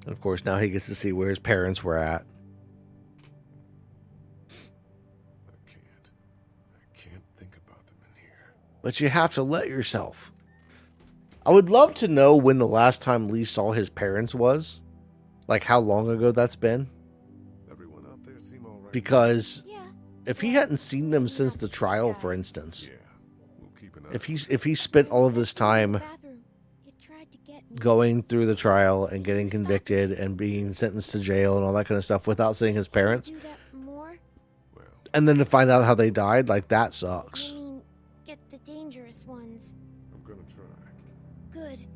And of course, now he gets to see where his parents were at. I can't think about them in here. But you have to let yourself. I would love to know when the last time Lee saw his parents was. Like how long ago that's been. Everyone out there seem all right. Because Yeah. if he hadn't seen them since the trial, for instance, Yeah, we'll keep an eye. if he spent all of this time Bathroom. It tried to get me. going through the trial and getting convicted and being sentenced to jail and all that kind of stuff without seeing his parents, Do that more? Well, and then to find out how they died, like that I sucks. mean, get the dangerous ones. I'm gonna try. Good.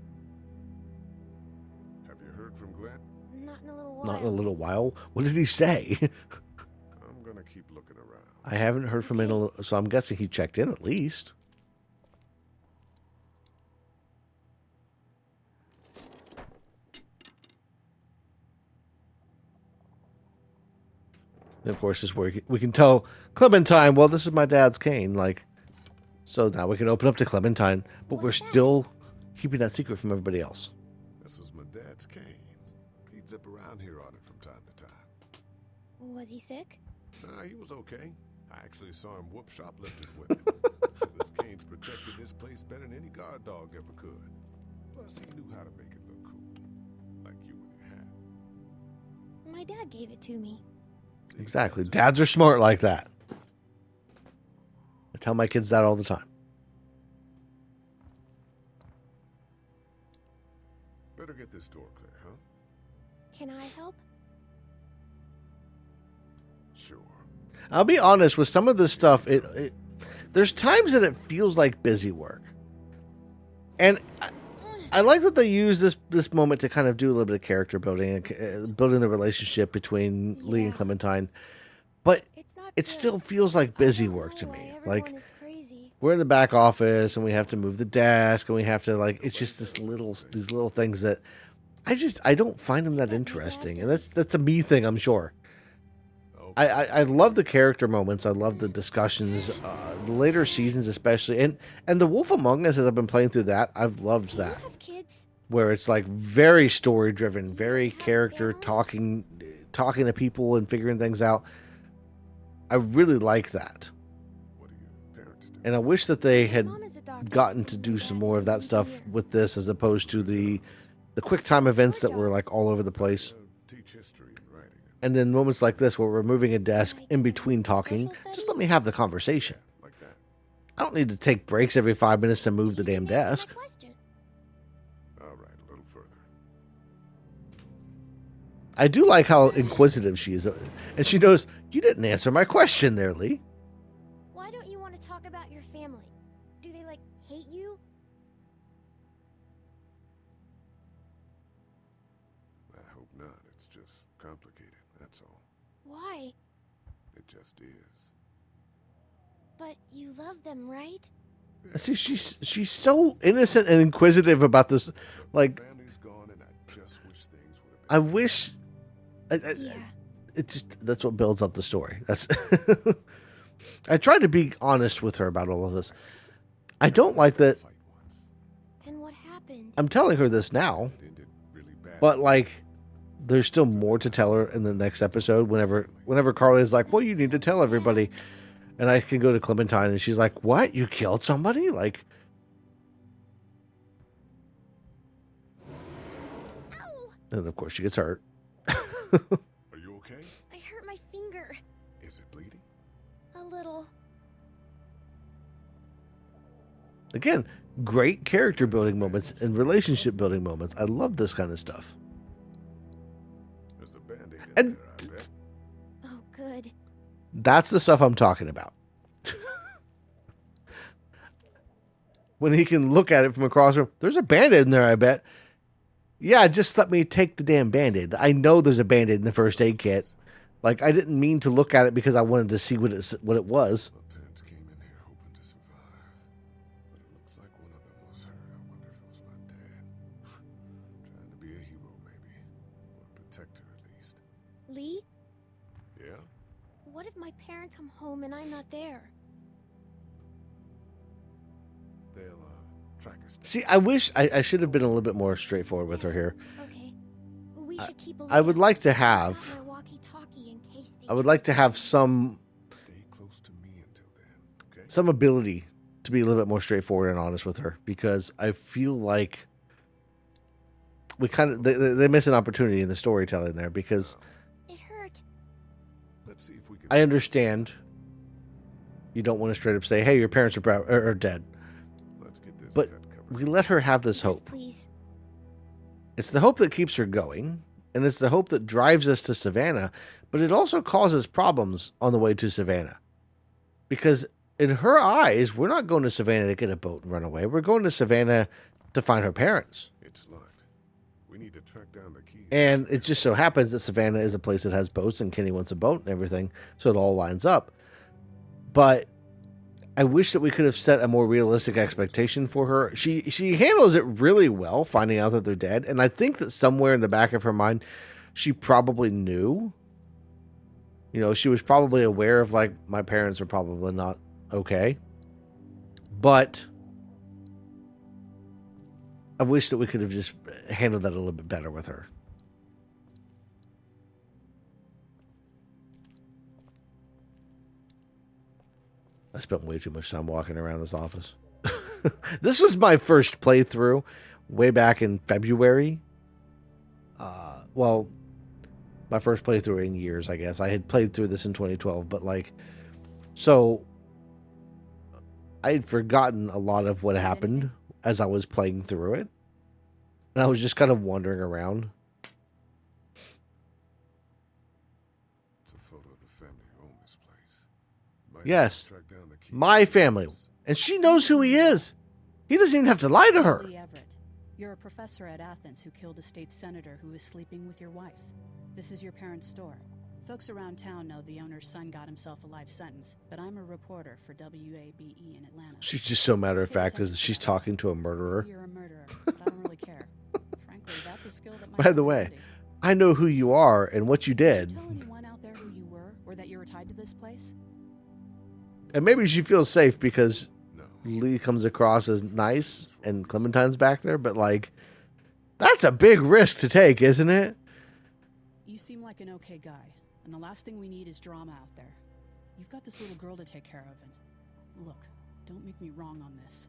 Have you heard from Glenn? Not in a little while. Not in a little while. What did he say? I'm gonna keep looking around. I haven't heard from him in a little, so I'm guessing he checked in at least. And of course, this is where we can tell Clementine, well, this is my dad's cane. Like, so now we can open up to Clementine, but we're still keeping that secret from everybody else. This was my dad's cane. He'd zip around here on it from time to time. Was he sick? Nah, he was okay. I actually saw him whoop shoplifters with it. This cane's protected this place better than any guard dog ever could. Plus, he knew how to make it look cool. Like you with your hat. My dad gave it to me. Exactly. Dads are smart like that. I tell my kids that all the time. Better get this door clear, huh? Can I help? Sure. I'll be honest, with some of this stuff, there's times that it feels like busy work. And I like that they use this moment to kind of do a little bit of character building and building the relationship between Lee and Clementine. But it still feels like busy work to me. Like, we're in the back office and we have to move the desk and we have to, like, it's just these little things that I don't find them that interesting. And that's a me thing, I'm sure. I love the character moments. I love the discussions, the later seasons especially, and The Wolf Among Us. As I've been playing through that, I've loved that, where it's like very story driven, very character talking to people and figuring things out. I really like that, and I wish that they had gotten to do some more of that stuff with this, as opposed to the quick time events that were like all over the place. And then moments like this where we're moving a desk in between talking, just let me have the conversation. I don't need to take breaks every 5 minutes to move the damn desk. All right, a little further. I do like how inquisitive she is. And she knows, you didn't answer my question there, Lee. Why don't you want to talk about your family? Do they, like, hate you? I hope not. It's just complicated, that's all. Why? It just is. But you love them, right? See, she's so innocent and inquisitive about this. Like, Family's gone and I just wish things would have been. I wish... Yeah. It just, that's what builds up the story. That's I tried to be honest with her about all of this. I don't like that. And what happened? I'm telling her this now, Ended really bad. but like, there's still more to tell her in the next episode. Whenever Carly's like, "Well, you need to tell everybody," and I can go to Clementine, and she's like, "What? You killed somebody?" Like, Ow! and of course she gets hurt. Are you okay? I hurt my finger. Is it bleeding? A little. Again, great character building moments and relationship building moments. I love this kind of stuff. There's a band-aid in And there, I bet. Oh, good. That's the stuff I'm talking about. When he can look at it from across the room, there's a Band-Aid in there, I bet. Yeah, just let me take the damn Band-Aid. I know there's a Band-Aid in the first aid kit. Like, I didn't mean to look at it because I wanted to see what it was. My parents came in here hoping to survive. But it looks like one of them was hurt. I wonder if it was my dad. Trying to be a hero, maybe. Or a protector, at least. Lee, Yeah? what if my parents come home and I'm not there? They'll, track us down. See, I wish I should have been a little bit more straightforward with her here. Okay. We should keep a I would lookout. like to I've have got my walkie-talkie in case they I would try like to have some Stay close to me until then, okay? some ability to be a little bit more straightforward and honest with her, because I feel like we kind of they miss an opportunity in the storytelling there, because It hurt. Let's see if we can. I understand you don't want to straight up say, "Hey, your parents are dead," Let's get this but cut covered. we let her have this Yes, hope. please. It's the hope that keeps her going, and it's the hope that drives us to Savannah, but it also causes problems on the way to Savannah. Because in her eyes, we're not going to Savannah to get a boat and run away. We're going to Savannah to find her parents. It's locked. We need to track down the key. And it just so happens that Savannah is a place that has boats, and Kenny wants a boat and everything, so it all lines up. But I wish that we could have set a more realistic expectation for her. She handles it really well, finding out that they're dead, and I think that somewhere in the back of her mind, she probably knew. You know, she was probably aware of, like, my parents are probably not okay. But I wish that we could have just handled that a little bit better with her. I spent way too much time walking around this office. This was my first playthrough way back in February. Well, my first playthrough in years, I guess. I had played through this in 2012, but like, so I had forgotten a lot of what happened as I was playing through it. And I was just kind of wandering around. It's a photo of the family who own this place. Might Yes, track down the key. my family. And she knows who he is. He doesn't even have to lie to her. Lee Everett, you're a professor at Athens who killed a state senator who was sleeping with your wife. This is your parents' store. Folks around town know the owner's son got himself a life sentence, but I'm a reporter for WABE in Atlanta. She's just so matter of fact as she's talking to a murderer. You're a murderer, but I don't really care. Frankly, that's a skill that might By the way, I know who you are and what you did did. you tell anyone out there who you were, or that you were tied to this place? And maybe she feels safe because No. Lee comes across as nice and Clementine's back there, but like, that's a big risk to take, isn't it? You seem like an okay guy, and the last thing we need is drama out there. You've got this little girl to take care of, and look, don't make me wrong on this.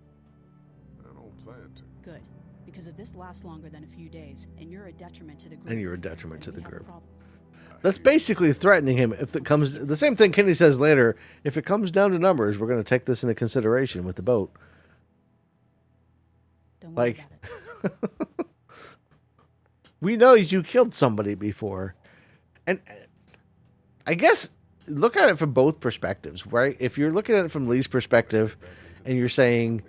I don't plan to. Good, because if this lasts longer than a few days, and you're a detriment to the group, And you're a detriment to then the we have a group. problem. That's basically threatening him. If it comes, the same thing Kenny says later, if it comes down to numbers, we're going to take this into consideration with the boat. Don't worry Like, about it. we know you killed somebody before. And I guess look at it from both perspectives, right? If you're looking at it from Lee's perspective and you're saying,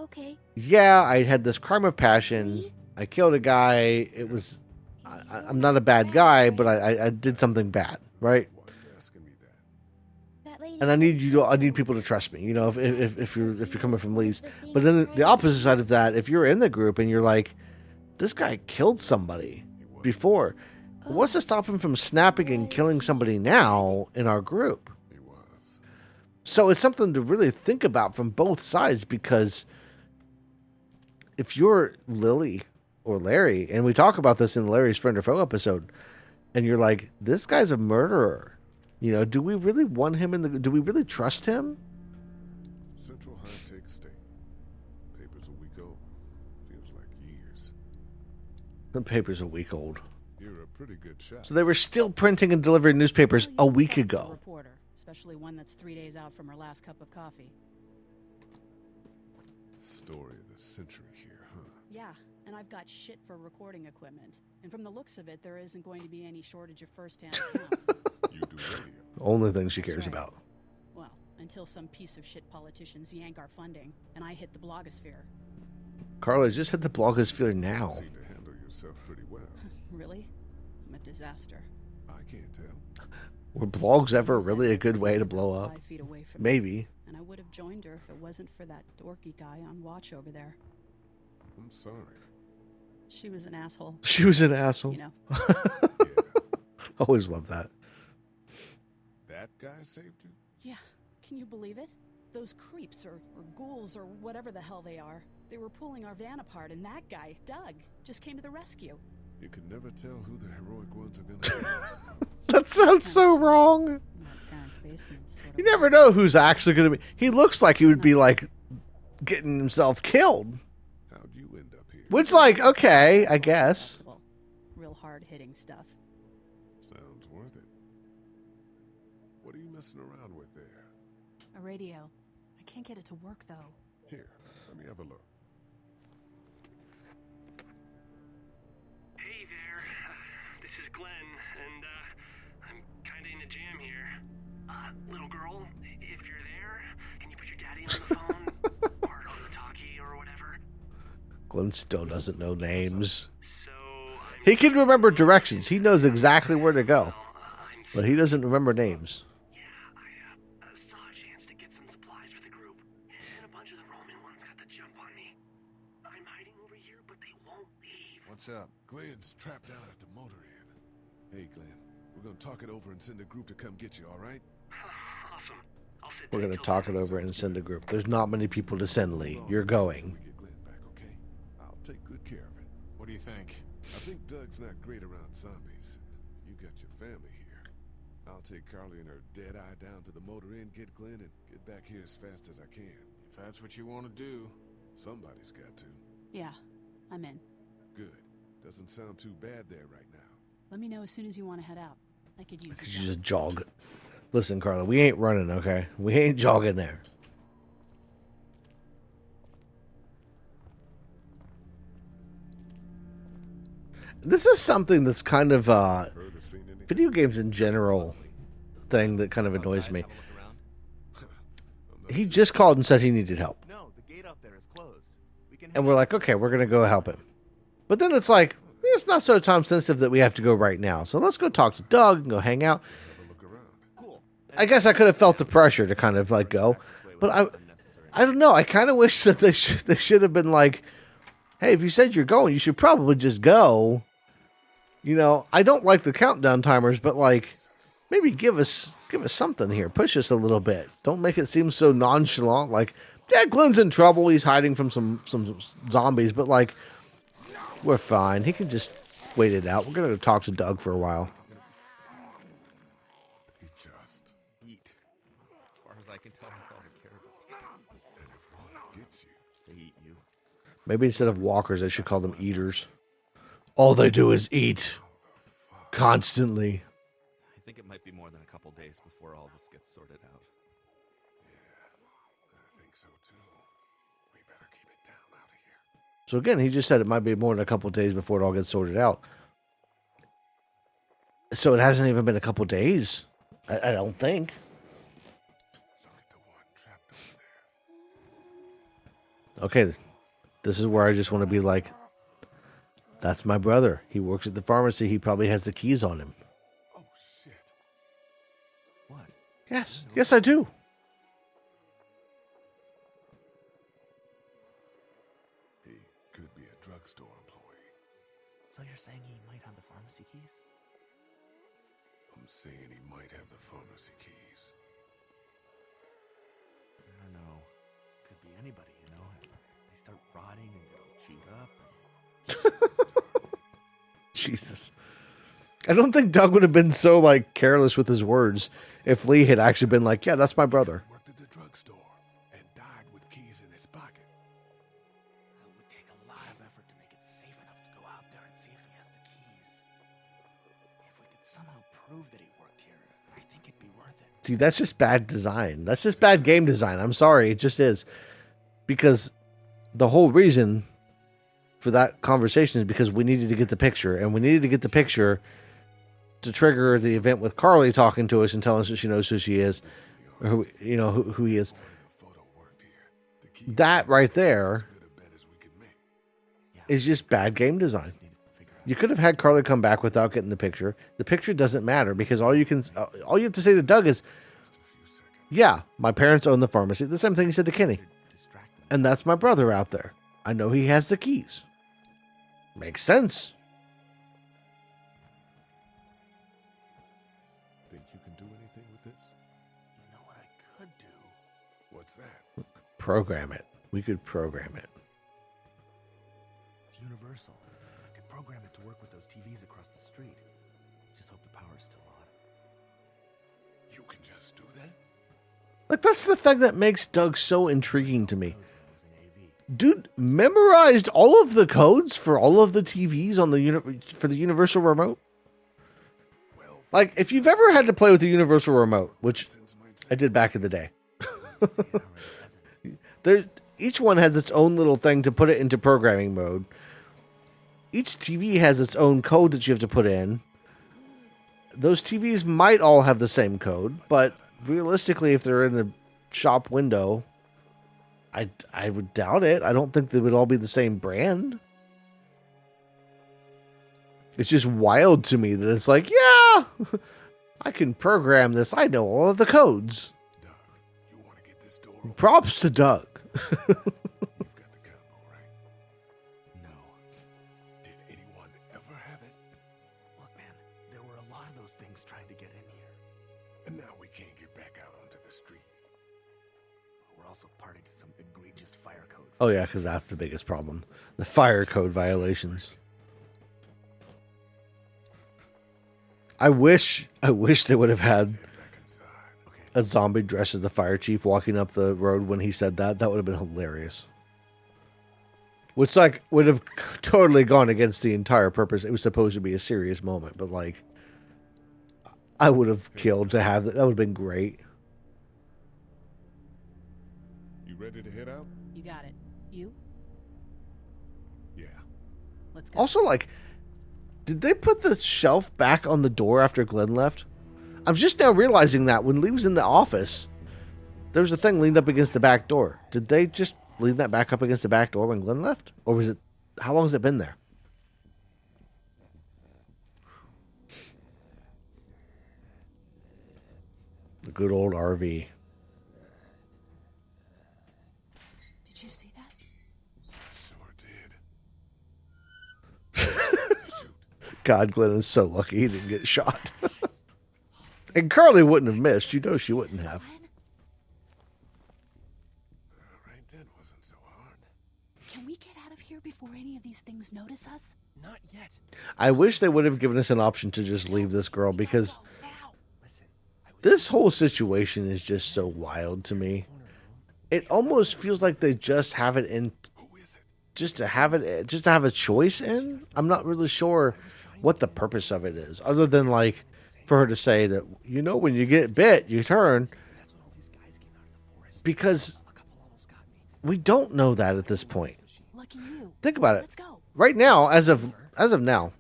Okay. yeah, I had this crime of passion. Lee? I killed a guy. It was, I'm not a bad guy, but I did something bad, right? Why are you asking me that? That lady And I said need you I need killed people to him. trust me, you know, if you're coming from Lee's. The thing But then right the opposite now. side of that, if you're in the group and you're like, this guy killed somebody before, what's to stop him from snapping and killing somebody now in our group? He was. So it's something to really think about from both sides, because if you're Lily or Larry, and we talk about this in Larry's Friend or Foe episode, and you're like, this guy's a murderer, you know, do we really want him in the, do we really trust him? Central high-tech state. Papers a week old. Feels like years. The paper's a week old. You're a pretty good shot. So they were still printing and delivering newspapers a week ago. Reporter, especially one that's 3 days out from her last cup of coffee. Story of the century here, huh? Yeah, and I've got shit for recording equipment. And from the looks of it, there isn't going to be any shortage of first-hand accounts. You do radio. Only thing she That's cares right. about. Well, until some piece of shit politicians yank our funding, and I hit the blogosphere. Carla just hit the blogosphere now. Seem to handle yourself pretty well. Really? I'm a disaster. I can't tell. Were blogs ever really a good way to blow up? 5 feet away from me, Maybe. and I would have joined her if it wasn't for that dorky guy on watch over there. I'm sorry. She was an asshole, She was an asshole. you know. Yeah. Always loved that. That guy saved you? Yeah, can you believe it? Those creeps or ghouls or whatever the hell they are, they were pulling our van apart, and that guy, Doug, just came to the rescue. You can never tell who the heroic ones are gonna be. That sounds so wrong. My parents' basement's sort of You never know who's actually going to be. He looks like he would be like getting himself killed. How'd you end up here? Which, like, okay, I guess. festival. Real hard-hitting stuff. Sounds worth it. What are you messing around with there? A radio. I can't get it to work, though. Here, let me have a look. Hey there, this is Glenn, and I'm kinda in a jam here. Little girl, if you're there, can you put your daddy on the phone? Or on the talkie or whatever? Glenn still doesn't know names. So, He can remember directions. He knows exactly where to go. I'm But he doesn't remember names. Yeah, I saw a chance to get some supplies for the group, and a bunch of the Roman ones got the jump on me. I'm hiding over here, but they won't leave. What's up? Glenn's trapped out at the motor inn. Hey, Glenn, we're gonna talk it over and send a group to come get you, all right? Awesome. I'll sit We're tight going to till talk then. it over and send a group. There's not many people to send, Lee. You're going. We get Glenn back, okay? I'll take good care of it. What do you think? I think Doug's not great around zombies. You got your family here. I'll take Carly and her dead eye down to the motor inn, get Glenn, and get back here as fast as I can. If that's what you want to do. Somebody's got to. Yeah, I'm in. Good. Doesn't sound too bad there right now. Let me know as soon as you want to head out. I could use You the just jog. Listen, Carla, we ain't running, okay? We ain't jogging there. This is something that's kind of Heard or seen anything? video games in general thing that kind of annoys me. He just called and said he needed help. No, the gate out there is closed. We can And we're like, okay, we're going to go help him. But then it's like, it's not so time sensitive that we have to go right now. So let's go talk to Doug and go hang out. Have a look around. cool. I guess I could have felt the pressure to kind of like go. But I don't know. I kind of wish that they should have been like, hey, if you said you're going, you should probably just go. You know, I don't like the countdown timers, but like maybe give us something here. Push us a little bit. Don't make it seem so nonchalant. Like, yeah, Glenn's in trouble. He's hiding from some zombies, but like, we're fine. He can just wait it out. We're gonna go talk to Doug for a while. They just Eat. As far as I can tell, that's all they care about. and if one gets you, They eat you. Maybe instead of walkers, they should call them eaters. All they do is eat constantly. I think it might be more than a couple days before all this gets sorted out. I think so too. We better keep it down out of here. So again, he just said it might be more than a couple days before it all gets sorted out. So it hasn't even been a couple days. I don't think. Look at the one trapped over there. Okay, this is where I just want to be like, that's my brother. He works at the pharmacy. He probably has the keys on him. Oh shit! What? Yes, I do. He could be a drugstore employee. So you're saying he might have the pharmacy keys? I'm saying he might have the pharmacy keys. I don't know. Could be anybody, you know? They start rotting and get all chewed up. Jesus. I don't think Doug would have been so like careless with his words if Lee had actually been like, yeah, that's my brother. Worked at the drugstore and died with keys in his pocket. It would take a lot of effort to make it safe enough to go out there and see if he has the keys. If we could somehow prove that he worked here, I think it'd be worth it. See, that's just bad design. That's just bad game design. I'm sorry. It just is. Because the whole reason for that conversation is because we needed to get the picture. And we needed to get the picture to trigger the event with Carly talking to us and telling us that she knows who she is. Or who, you know, who he is. The photo worked here. The keys That right there as good a bet as we could make. is just bad game design. Need to figure out. You could have had Carly come back without getting the picture. The picture doesn't matter because all you have to say to Doug is, Just a few seconds. yeah, my parents own the pharmacy. The same thing he said to Kenny. Distract them. And that's my brother out there. I know he has the keys. Makes sense. Think you can do anything with this? You know what I could do? What's that? Program it. We could program it. It's universal. I could program it to work with those TVs across the street. Just hope the power's still on. You can just do that? Like, that's the thing that makes Doug so intriguing to me. Dude memorized all of the codes for all of the TVs on the for the Universal Remote. Like, if you've ever had to play with the Universal Remote, which I did back in the day, each one has its own little thing to put it into programming mode. Each TV has its own code that you have to put in. Those TVs might all have the same code, but realistically, if they're in the shop window, I would doubt it. I don't think they would all be the same brand. It's just wild to me that it's like, yeah, I can program this. I know all of the codes. Doug, you want to get this door open? Props to Doug. You've got the combo, right? No. Did anyone ever have it? Look, man, there were a lot of those things trying to get in here. And now we can't get back out onto the street. We're also party to some egregious fire code. Oh, yeah, because that's the biggest problem. The fire code violations. I wish they would have had Back inside. a zombie dressed as the fire chief walking up the road when he said that. That would have been hilarious. Which, like, would have totally gone against the entire purpose. It was supposed to be a serious moment, but, like, I would have killed to have that. That would have been great. You ready to head out? You got it. You? Yeah. Let's go. Also, like, did they put the shelf back on the door after Glenn left? I'm just now realizing that when Lee was in the office, there was a thing leaned up against the back door. Did they just lean that back up against the back door when Glenn left? Or was it, how long has it been there? The good old RV. Did you see that? Sure did. God, Glenn is so lucky he didn't get shot. And Carly wouldn't have missed. You know she wouldn't have. Right then wasn't so hard. Can we get out of here before any of these things notice us? Not yet. I wish they would have given us an option to just leave this girl, because Listen, this whole situation is just so wild to me. It almost feels like they just have it in just to have a choice in. I'm not really sure what the purpose of it is, other than, like, for her to say that, you know, when you get bit, you turn. Because we don't know that at this point. Lucky you. Think about it. Let's go. Right now, as of now,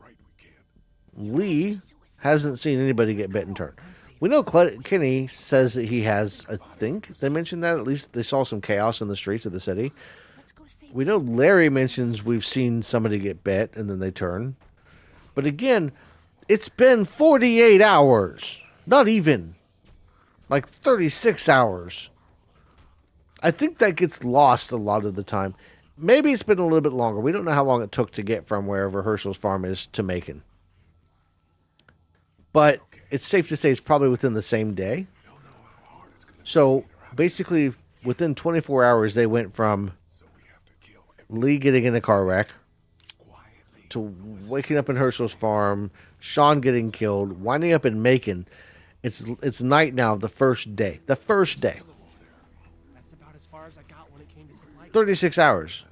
Lee hasn't seen anybody get bit and turn. We know Kenny says that he has. I think they mentioned that. At least they saw some chaos in the streets of the city. Let's go save We know Larry mentions we've seen somebody get bit and then they turn. But again, it's been 48 hours. Not even. Like 36 hours. I think that gets lost a lot of the time. Maybe it's been a little bit longer. We don't know how long it took to get from wherever Herschel's farm is to Macon. But it's safe to say it's probably within the same day. So basically, within 24 hours, they went from Lee getting in a car wreck to waking up in Herschel's farm, Sean getting killed, winding up in Macon. It's night now, the first day. The first day. that's about as far as I got when it came to some light. 36 hours.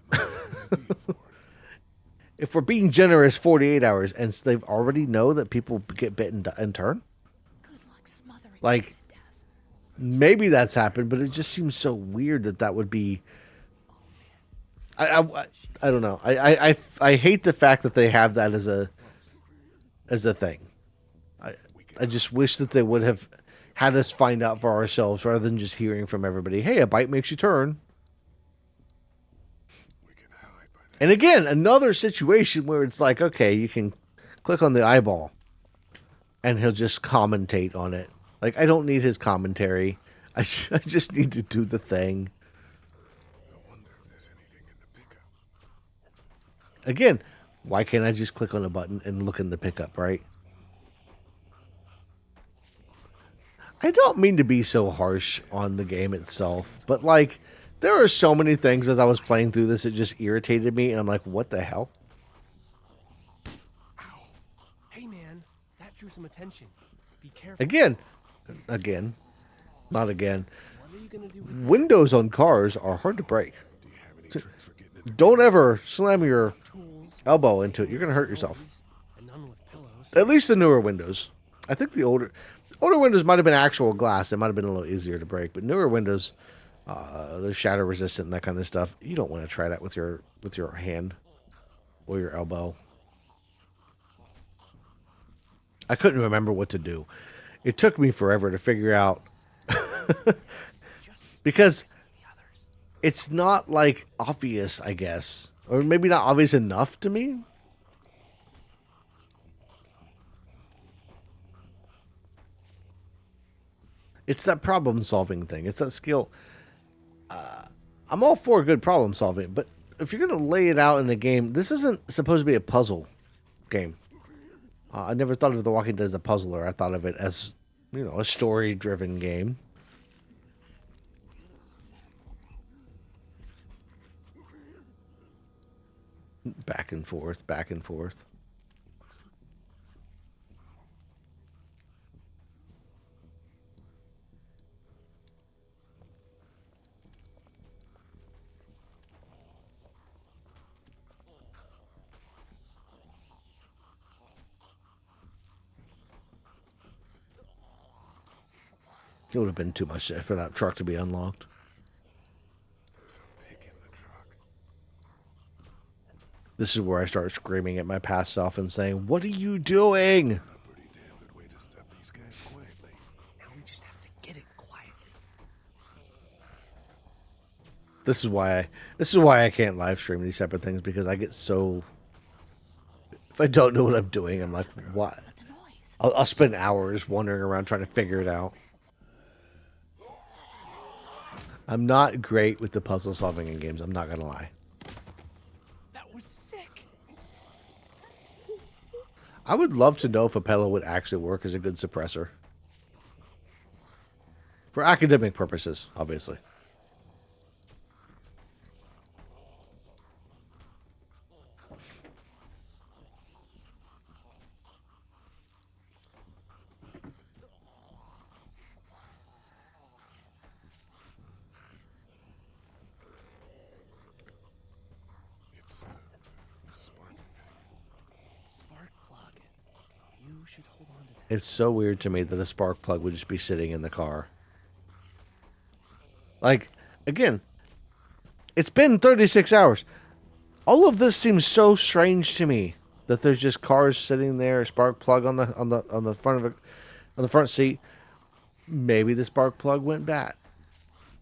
If we're being generous, 48 hours. And they've already know that people get bit and turn. Good luck smothering Like, us to death. maybe that's happened, but it just seems so weird that would be. I don't know. I hate the fact that they have that as a thing. I just wish that they would have had us find out for ourselves rather than just hearing from everybody. Hey, a bite makes you turn. And again, another situation where it's like, okay, you can click on the eyeball and he'll just commentate on it. Like, I don't need his commentary. I just need to do the thing. Again, why can't I just click on a button and look in the pickup, right? I don't mean to be so harsh on the game itself, but, like, there are so many things as I was playing through this that just irritated me, and I'm like, what the hell? for some attention. Be careful. Again. Not again. What are you gonna do with Windows on cars are hard to break. Do you have any tricks for getting it? Don't ever slam your tools? elbow into it. You're going to hurt yourself. And none with pillows. At least the newer Windows. I think the older Windows might have been actual glass. It might have been a little easier to break. But newer Windows, they're shatter resistant and that kind of stuff. You don't want to try that with your hand or your elbow. I couldn't remember what to do. It took me forever to figure out because it's not like obvious, I guess, or maybe not obvious enough to me. It's that problem solving thing. It's that skill. I'm all for good problem solving, but if you're going to lay it out in a game, this isn't supposed to be a puzzle game. I never thought of The Walking Dead as a puzzler. I thought of it as, a story-driven game. Back and forth, back and forth. It would have been too much for that truck to be unlocked. There's a pig in the truck. This is where I start screaming at my past self and saying, "What are you doing?" A pretty damn good way to stop these guys quietly. Now we just have to get it quietly. This is why I can't live stream these type of things, because I get so. If I don't know what I'm doing, I'm like, what? I'll spend hours wandering around trying to figure it out. I'm not great with the puzzle solving in games. I'm not gonna lie. That was sick. I would love to know if a pillow would actually work as a good suppressor. For academic purposes, obviously. It's spark. Spark plug. You should hold on to that. It's so weird to me that a spark plug would just be sitting in the car. Like, again, it's been 36 hours. All of this seems so strange to me, that there's just cars sitting there, a spark plug on the front of it, on the front seat. Maybe the spark plug went bad,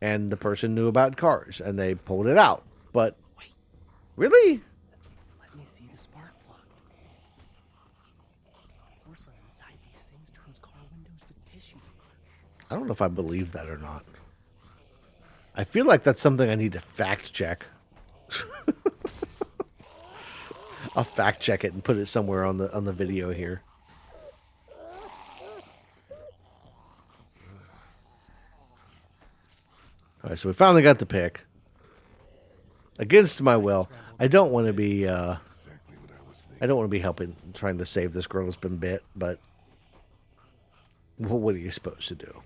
and the person knew about cars and they pulled it out. But Wait, really, let me see the spark plug. Porcelain inside these things turns car windows to tissue. I don't know if I believe that or not. I feel like that's something I need to fact check. I'll fact check it and put it somewhere on the video here. All right, so we finally got the pick. Against my will, I don't want to be. Exactly what I was thinking. I don't want to be helping, trying to save this girl that's been bit. But what are you supposed to do?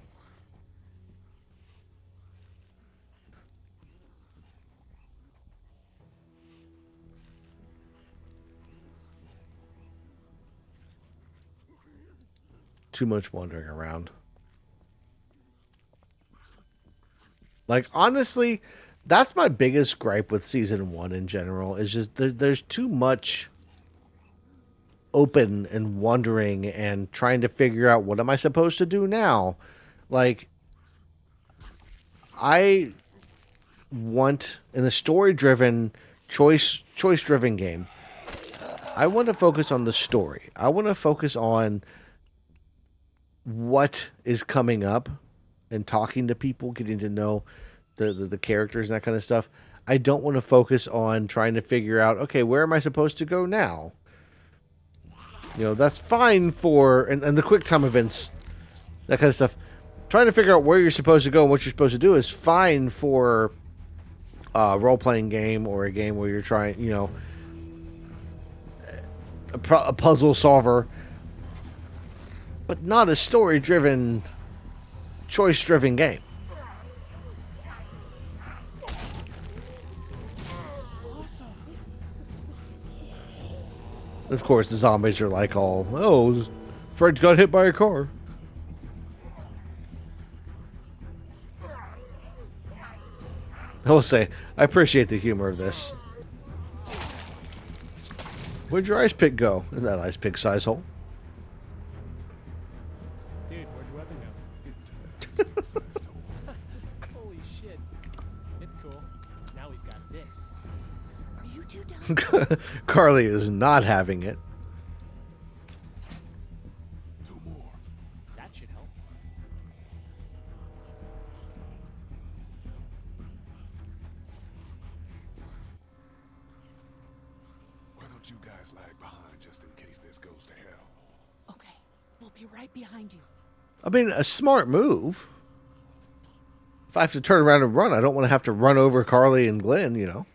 Too much wandering around. Like, honestly, that's my biggest gripe with season 1 in general, is just there's too much open and wandering and trying to figure out, what am I supposed to do now? Like, I want, in a story-driven, choice-driven game, I want to focus on the story. I want to focus on what is coming up and talking to people, getting to know the characters and that kind of stuff. I don't want to focus on trying to figure out, okay, where am I supposed to go now? That's fine for, and the quick time events, that kind of stuff. Trying to figure out where you're supposed to go and what you're supposed to do is fine for a role-playing game, or a game where you're trying, a puzzle solver. but not a story-driven, choice-driven game. Of course, the zombies are like all, oh, Fred got hit by a car. I will say, I appreciate the humor of this. Where'd your ice pick go? In that ice pick size hole? Dude, where'd your weapon go? Holy shit. It's cool. Now we've got this. Are you two done? Carly is not having it. Two more. That should help. Why don't you guys lag behind just in case this goes to hell? Okay, we'll be right behind you. I mean, a smart move. If I have to turn around and run, I don't want to have to run over Carly and Glenn, you know.